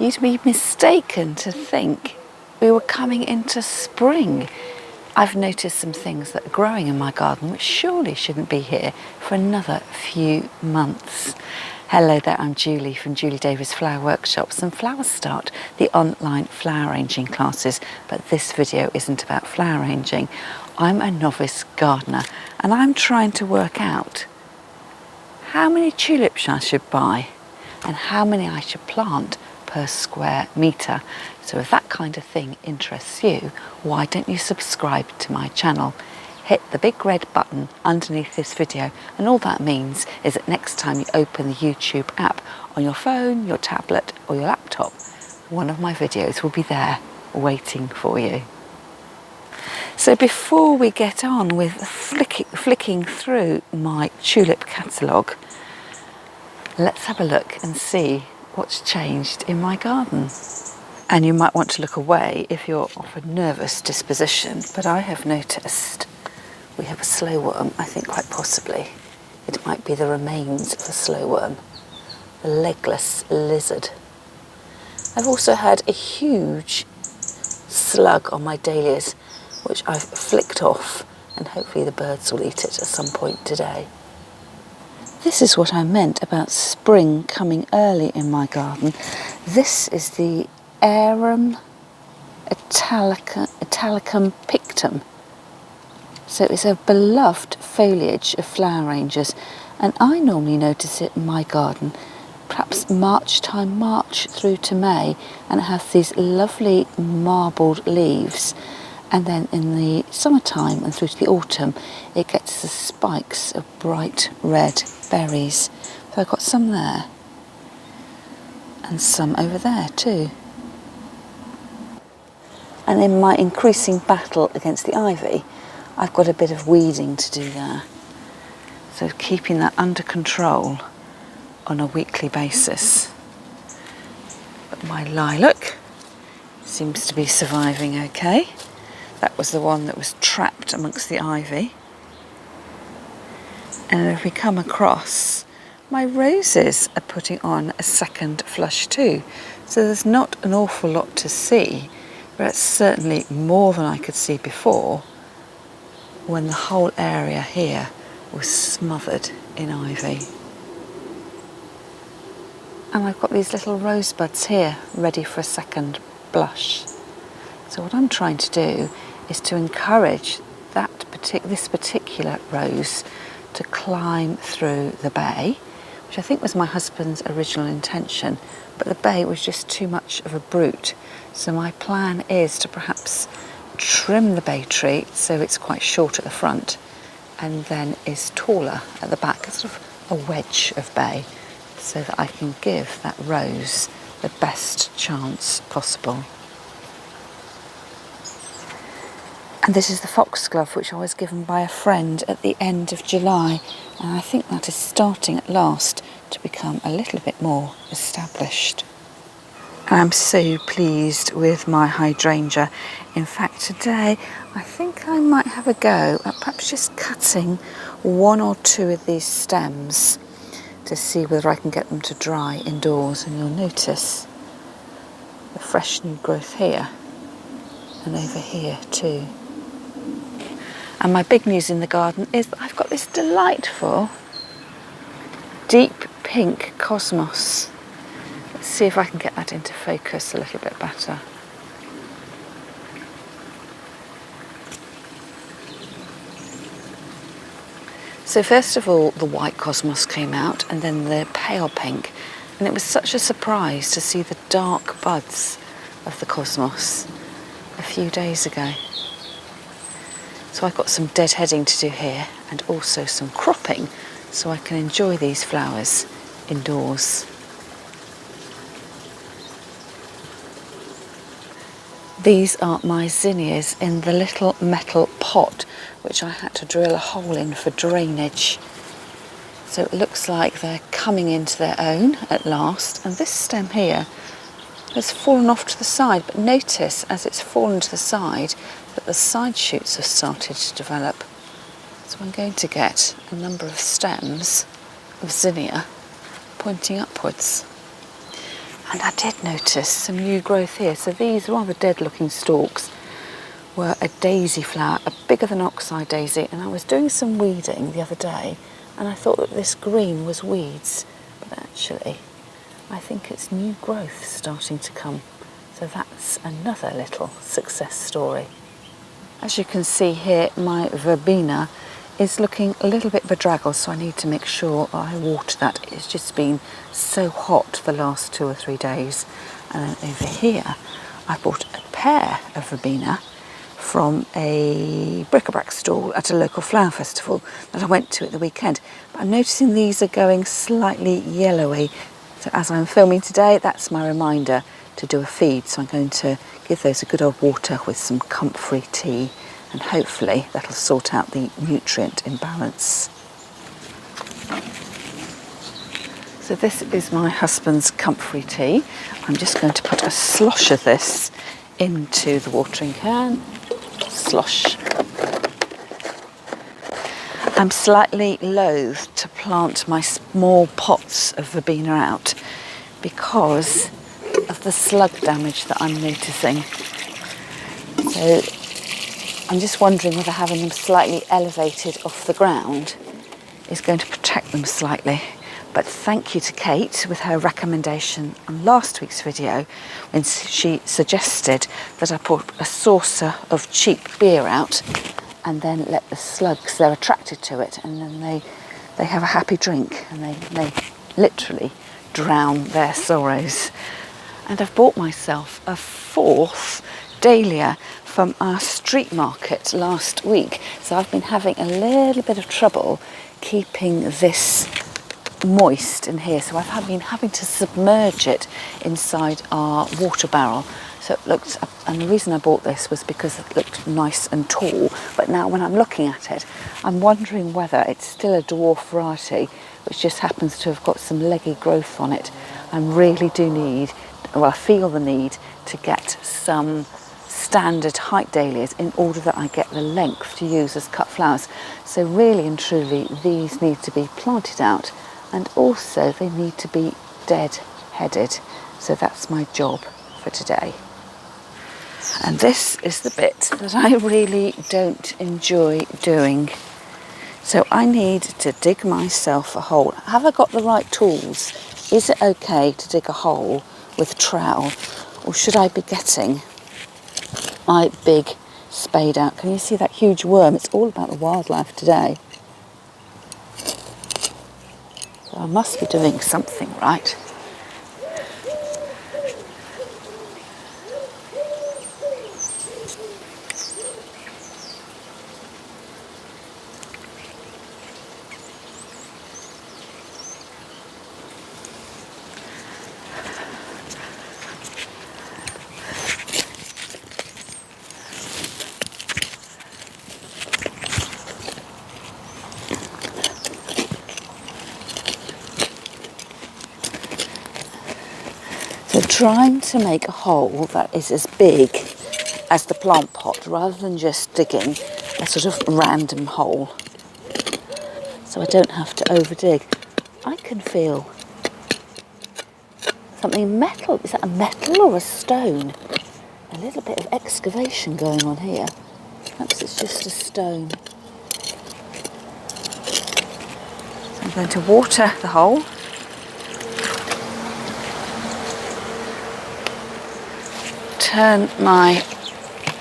you'd be mistaken to think we were coming into spring. I've noticed some things that are growing in my garden which surely shouldn't be here for another few months. Hello there, I'm Julie from Julie Davis Flower Workshops, and Flowers Start, the online flower arranging classes, but this video isn't about flower arranging. I'm a novice gardener and I'm trying to work out how many tulips I should buy and how many I should plant per square metre. So if that kind of thing interests you, why don't you subscribe to my channel? Hit the big red button underneath this video, and all that means is that next time you open the YouTube app on your phone, your tablet or your laptop, one of my videos will be there waiting for you. So before we get on with flicking through my tulip catalogue, let's have a look and see what's changed in my garden. And you might want to look away if you're of a nervous disposition, but I have noticed we have a slow worm. I think quite possibly it might be the remains of a slow worm, the legless lizard. I've also had a huge slug on my dahlias, which I've flicked off, and hopefully the birds will eat it at some point today. This is what I meant about spring coming early in my garden. This is the Arum Italicum pictum. So it's a beloved foliage of flower arrangers, and I normally notice it in my garden perhaps March time, March through to May, and it has these lovely marbled leaves, and then in the summertime and through to the autumn it gets the spikes of bright red berries. So I've got some there and some over there too. And in my increasing battle against the ivy, I've got a bit of weeding to do there. So keeping that under control on a weekly basis. But my lilac seems to be surviving okay. That was the one that was trapped amongst the ivy. And if we come across, my roses are putting on a second flush too. So there's not an awful lot to see, but it's certainly more than I could see before, when the whole area here was smothered in ivy. And I've got these little rosebuds here ready for a second blush. So what I'm trying to do is to encourage this particular rose to climb through the bay, which I think was my husband's original intention, but the bay was just too much of a brute. So my plan is to perhaps trim the bay tree so it's quite short at the front and then is taller at the back, sort of a wedge of bay, so that I can give that rose the best chance possible. And this is the foxglove, which I was given by a friend at the end of July, and I think that is starting at last to become a little bit more established. I'm so pleased with my hydrangea. In fact, today I think I might have a go at perhaps just cutting one or two of these stems to see whether I can get them to dry indoors. And you'll notice the fresh new growth here and over here too. And my big news in the garden is that I've got this delightful deep pink cosmos. Let's see if I can get that into focus a little bit better. So first of all, the white cosmos came out, and then the pale pink, and it was such a surprise to see the dark buds of the cosmos a few days ago. So I've got some deadheading to do here and also some cropping so I can enjoy these flowers indoors. These are my zinnias in the little metal pot which I had to drill a hole in for drainage. So it looks like they're coming into their own at last, and this stem here has fallen off to the side, but notice as it's fallen to the side that the side shoots have started to develop. So I'm going to get a number of stems of zinnia pointing upwards. And I did notice some new growth here. So these rather dead looking stalks were a daisy flower, a bigger than oxeye daisy, and I was doing some weeding the other day and I thought that this green was weeds, but actually I think it's new growth starting to come. So that's another little success story. As you can see here, my verbena is looking a little bit bedraggled, so I need to make sure I water that. It's just been so hot the last 2 or 3 days. And then over here I bought a pair of verbena from a bric-a-brac stall at a local flower festival that I went to at the weekend. But I'm noticing these are going slightly yellowy. So as I'm filming today, that's my reminder to do a feed. So I'm going to give those a good old water with some comfrey tea, and hopefully that'll sort out the nutrient imbalance. So this is my husband's comfrey tea. I'm just going to put a slosh of this into the watering can. Slosh. I'm slightly loath to plant my small pots of verbena out because of the slug damage that I'm noticing. So I'm just wondering whether having them slightly elevated off the ground is going to protect them slightly. But thank you to Kate with her recommendation on last week's video when she suggested that I put a saucer of cheap beer out and then let the slugs, they're attracted to it, and then they have a happy drink and they literally drown their sorrows. And I've bought myself a 4th dahlia from our street market last week. So I've been having a little bit of trouble keeping this moist in here, so I've been having to submerge it inside our water barrel. So it looked, and the reason I bought this was because it looked nice and tall, but now when I'm looking at it, I'm wondering whether it's still a dwarf variety which just happens to have got some leggy growth on it. I really do need, well, I feel the need to get some standard height dahlias in order that I get the length to use as cut flowers. So really and truly these need to be planted out, and also they need to be dead headed. So that's my job for today. And this is the bit that I really don't enjoy doing. So I need to dig myself a hole. Have I got the right tools? Is it okay to dig a hole with a trowel, or should I be getting my big spade out? Can you see that huge worm? It's all about the wildlife today. So I must be doing something right. So trying to make a hole that is as big as the plant pot rather than just digging a sort of random hole, so I don't have to over dig. I can feel something metal. Is that a metal or a stone? A little bit of excavation going on here. Perhaps it's just a stone. So I'm going to water the hole. Turn my,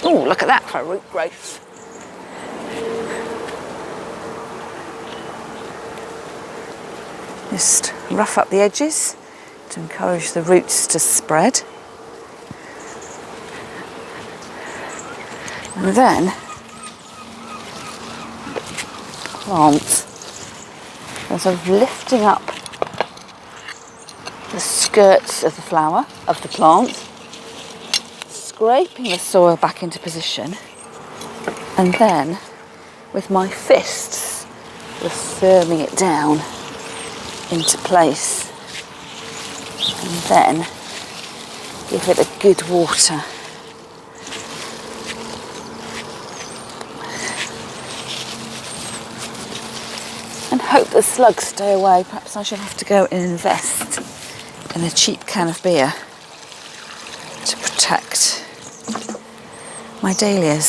oh, look at that for root growth. Just rough up the edges to encourage the roots to spread. And then plant, sort of lifting up the skirts of the flower, of the plant, scraping the soil back into position, and then with my fists just firming it down into place, and then give it a good water. And hope the slugs stay away. Perhaps I should have to go and invest in a cheap can of beer to protect my dahlias.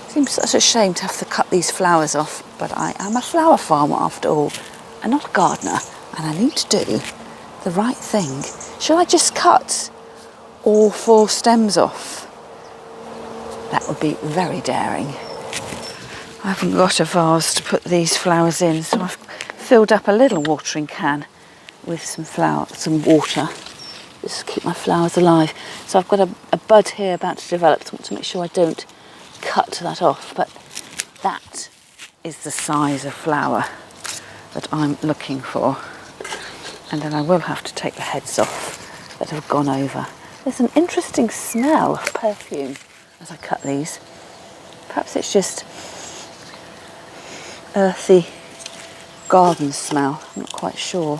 Seems such a shame to have to cut these flowers off, but I am a flower farmer after all, and not a gardener, and I need to do the right thing. Should I just cut all 4 stems off? That would be very daring. I haven't got a vase to put these flowers in, so I've filled up a little watering can with some water, just to keep my flowers alive. So I've got a bud here about to develop, so I want to make sure I don't cut that off, but that is the size of flower that I'm looking for. And then I will have to take the heads off that have gone over. There's an interesting smell of perfume as I cut these. Perhaps it's just earthy garden smell, I'm not quite sure.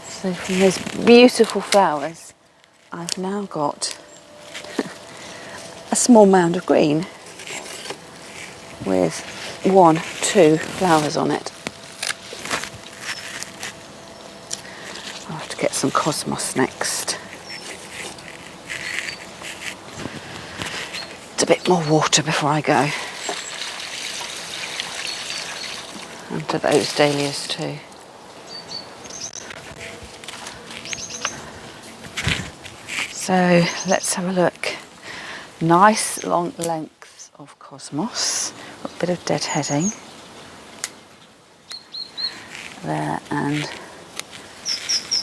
So from those beautiful flowers, I've now got a small mound of green with 1, 2 flowers on it. I'll have to get some cosmos next. It's a bit more water before I go. And to those dahlias too. So let's have a look. Nice long lengths of cosmos, a bit of deadheading there and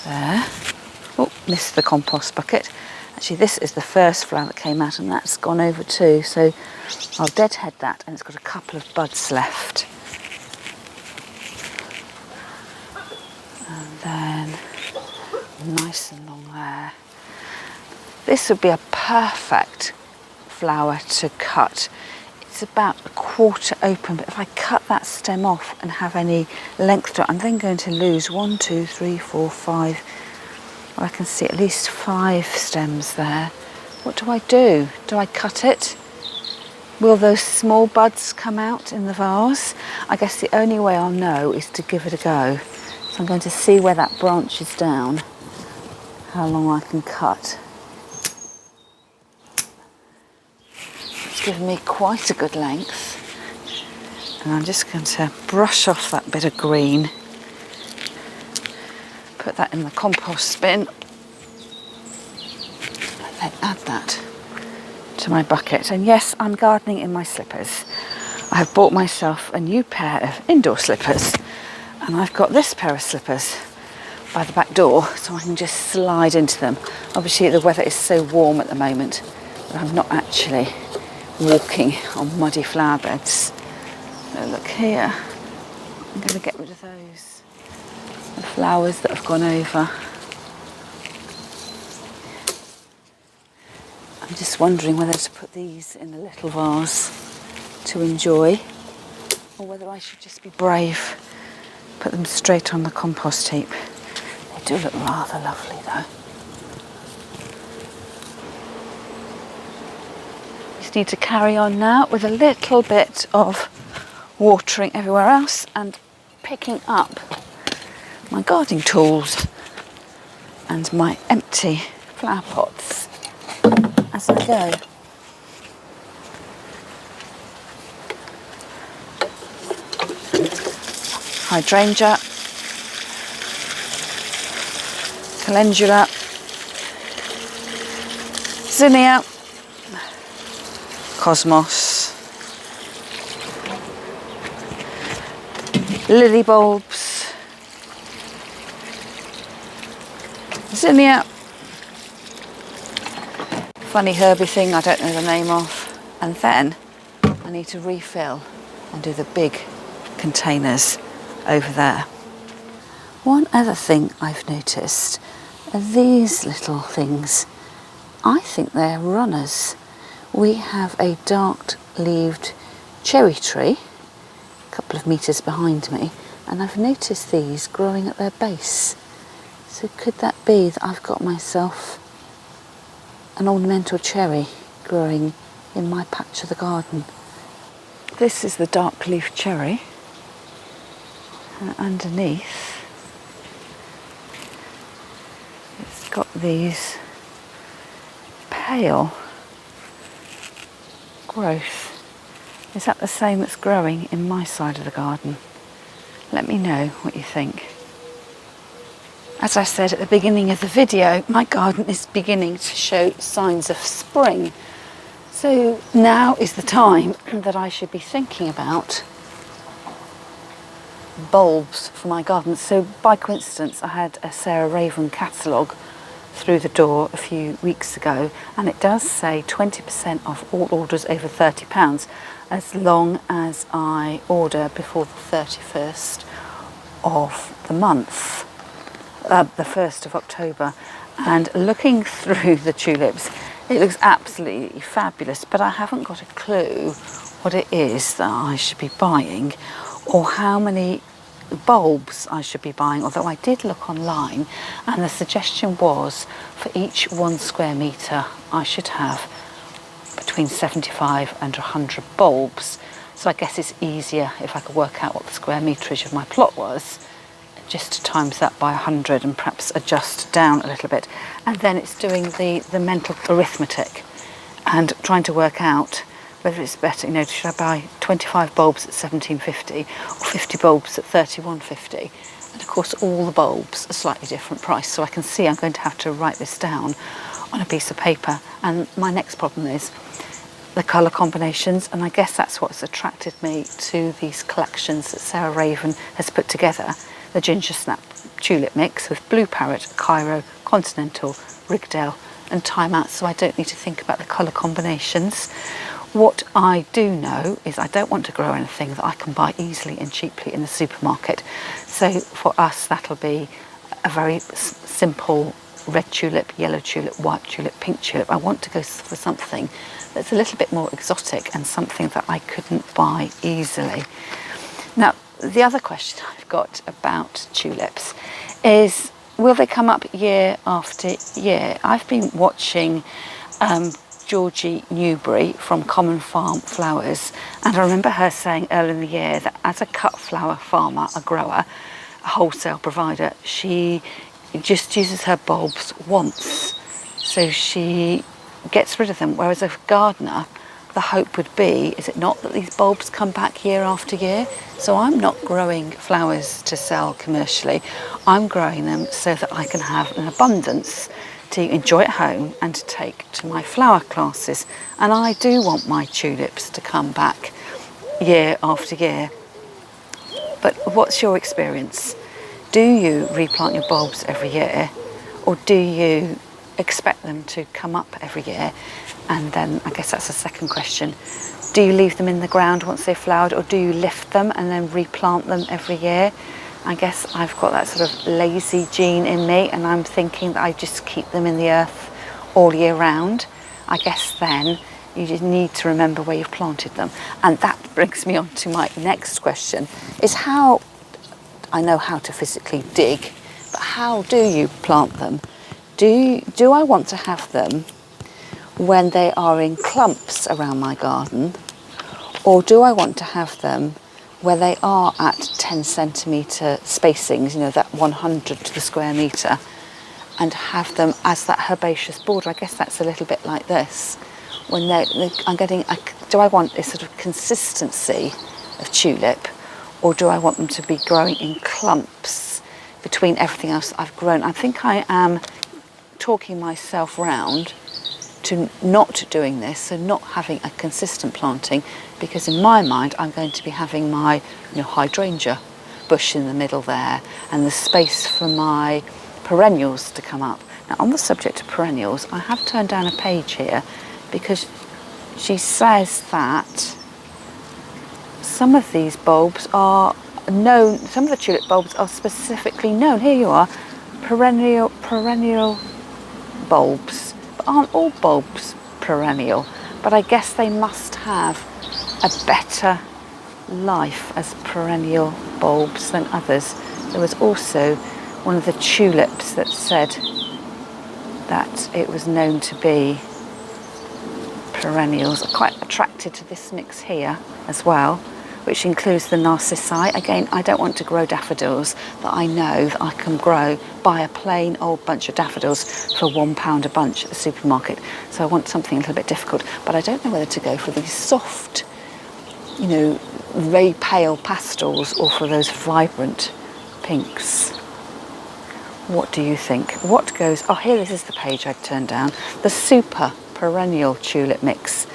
there. Oh, missed the compost bucket. Actually, this is the first flower that came out and that's gone over too, so I'll deadhead that, and it's got a couple of buds left. And then nice and long there. This would be a perfect flower to cut. It's about 1/4 open, but if I cut that stem off and have any length to it, I'm then going to lose 1, 2, 3, 4, 5. Well, I can see at least 5 stems there. What do I do? Do I cut it? Will those small buds come out in the vase? I guess the only way I'll know is to give it a go. So I'm going to see where that branches down, how long I can cut. Given me quite a good length, and I'm just going to brush off that bit of green, put that in the compost bin, and then add that to my bucket. And yes, I'm gardening in my slippers. I have bought myself a new pair of indoor slippers, and I've got this pair of slippers by the back door so I can just slide into them. Obviously the weather is so warm at the moment that I'm not actually walking on muddy flower beds. So look here, I'm going to get rid of those, the flowers that have gone over. I'm just wondering whether to put these in a little vase to enjoy, or whether I should just be brave, put them straight on the compost heap. They do look rather lovely though. Need to carry on now with a little bit of watering everywhere else and picking up my gardening tools and my empty flower pots as I go. Hydrangea, calendula, zinnia, cosmos, lily bulbs, zinnia, funny herby thing I don't know the name of, and then I need to refill and do the big containers over there. One other thing I've noticed are these little things. I think they're runners. We have a dark-leaved cherry tree a couple of metres behind me, and I've noticed these growing at their base. So could that be that I've got myself an ornamental cherry growing in my patch of the garden? This is the dark-leaved cherry, and underneath got these pale growth. Is that the same that's growing in my side of the garden? Let me know what you think. As I said at the beginning of the video, my garden is beginning to show signs of spring. So now is the time that I should be thinking about bulbs for my garden. So by coincidence, I had a Sarah Raven catalogue through the door a few weeks ago, and it does say 20% off all orders over £30 as long as I order before the 31st of the month, the 1st of October. And looking through the tulips, it looks absolutely fabulous, but I haven't got a clue what it is that I should be buying or how many bulbs I should be buying, although I did look online and the suggestion was for each 1 square metre I should have between 75 and 100 bulbs. So I guess it's easier if I could work out what the square meterage of my plot was, just to times that by 100 and perhaps adjust down a little bit. And then it's doing the mental arithmetic and trying to work out whether it's better, should I buy 25 bulbs at £17.50 or 50 bulbs at £31.50? And of course all the bulbs are slightly different price, so I can see I'm going to have to write this down on a piece of paper. And my next problem is the colour combinations, and I guess that's what's attracted me to these collections that Sarah Raven has put together. The Ginger Snap Tulip Mix with Blue Parrot, Cairo, Continental, Rigdale and Time Out, so I don't need to think about the colour combinations. What I do know is I don't want to grow anything that I can buy easily and cheaply in the supermarket. So for us, that'll be a very simple red tulip, yellow tulip, white tulip, pink tulip. I want to go for something that's a little bit more exotic and something that I couldn't buy easily. Now, the other question I've got about tulips is, will they come up year after year? I've been watching Georgie Newbury from Common Farm Flowers, and I remember her saying earlier in the year that as a cut flower farmer, a grower, a wholesale provider, she just uses her bulbs once, so she gets rid of them, whereas a gardener, the hope would be, is it not, that these bulbs come back year after year? So I'm not growing flowers to sell commercially, I'm growing them so that I can have an abundance to enjoy at home and to take to my flower classes. And I do want my tulips to come back year after year. But what's your experience? Do you replant your bulbs every year, or do you expect them to come up every year? And then I guess that's the second question. Do you leave them in the ground once they've flowered, or do you lift them and then replant them every year? I guess I've got that sort of lazy gene in me, and I'm thinking that I just keep them in the earth all year round. I guess then you just need to remember where you've planted them. And that brings me on to my next question, is how, I know how to physically dig, but how do you plant them? Do I want to have them when they are in clumps around my garden, or do I want to have them where they are at 10 centimetre spacings, that 100 to the square metre, and have them as that herbaceous border? I guess that's a little bit like this. When do I want a sort of consistency of tulip, or do I want them to be growing in clumps between everything else I've grown? I think I am talking myself round to not doing this, so not having a consistent planting, because in my mind I'm going to be having my hydrangea bush in the middle there, and the space for my perennials to come up. Now, on the subject of perennials, I have turned down a page here because she says that some of these bulbs are known, some of the tulip bulbs are specifically known. Here you are, perennial bulbs. But aren't all bulbs perennial? But I guess they must have a better life as perennial bulbs than others. There was also one of the tulips that said that it was known to be perennials. I'm quite attracted to this mix here as well. which includes the narcissi. Again, I don't want to grow daffodils that I know that I can grow, buy a plain old bunch of daffodils for £1 a bunch at the supermarket. So I want something a little bit difficult, but I don't know whether to go for these soft, you know, very pale pastels or for those vibrant pinks. What do you think? What goes, oh, here, this is the page I'd turned down. The super perennial tulip mix.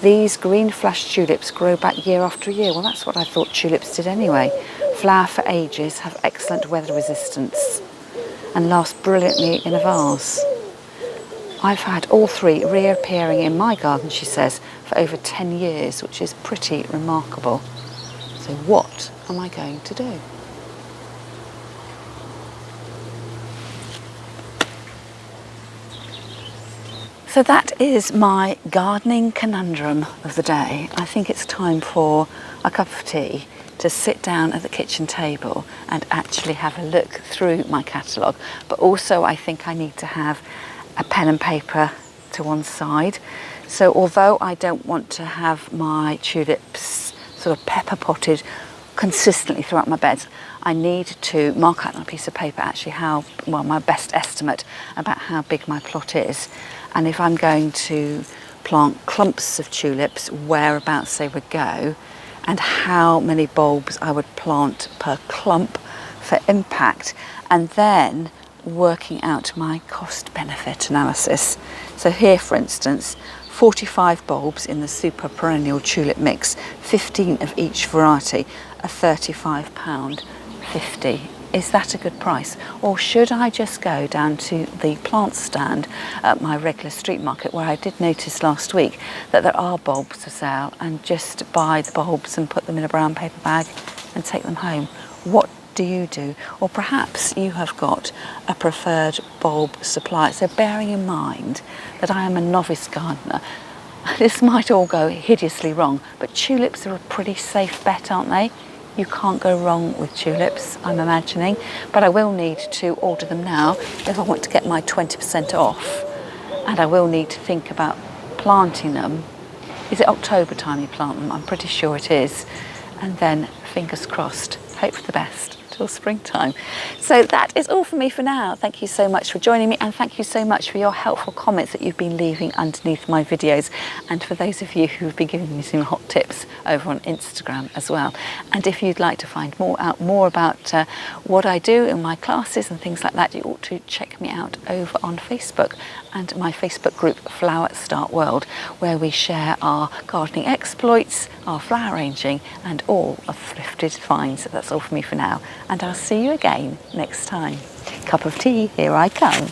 These green flash tulips grow back year after year. Well, that's what I thought tulips did anyway. Flower for ages, have excellent weather resistance and last brilliantly in a vase. I've had all three reappearing in my garden, she says, for over 10 years, which is pretty remarkable. So what am I going to do? So that is my gardening conundrum of the day. I think it's time for a cup of tea to sit down at the kitchen table and actually have a look through my catalogue. But also I think I need to have a pen and paper to one side. So although I don't want to have my tulips sort of pepper potted consistently throughout my beds, I need to mark out on a piece of paper actually how, well, my best estimate about how big my plot is. And if I'm going to plant clumps of tulips, whereabouts they would go, and how many bulbs I would plant per clump for impact, and then working out my cost benefit analysis. So here, for instance, 45 bulbs in the super perennial tulip mix, 15 of each variety, a £35.50. Is that a good price? Or should I just go down to the plant stand at my regular street market, where I did notice last week that there are bulbs for sale, and just buy the bulbs and put them in a brown paper bag and take them home? What do you do? Or perhaps you have got a preferred bulb supplier. So bearing in mind that I am a novice gardener, this might all go hideously wrong, but tulips are a pretty safe bet, aren't they? You can't go wrong with tulips, I'm imagining, but I will need to order them now if I want to get my 20% off, and I will need to think about planting them. Is it October time you plant them? I'm pretty sure it is. And then, fingers crossed, hope for the best till springtime. So that is all for me for now. Thank you so much for joining me, and thank you so much for your helpful comments that you've been leaving underneath my videos, and for those of you who've been giving me some hot tips over on Instagram as well. And if you'd like to find out more about what I do in my classes and things like that, you ought to check me out over on Facebook and my Facebook group Flower Start World, where we share our gardening exploits, our flower arranging, and all of thrifted finds. So that's all for me for now, and I'll see you again next time. Cup of tea, here I come.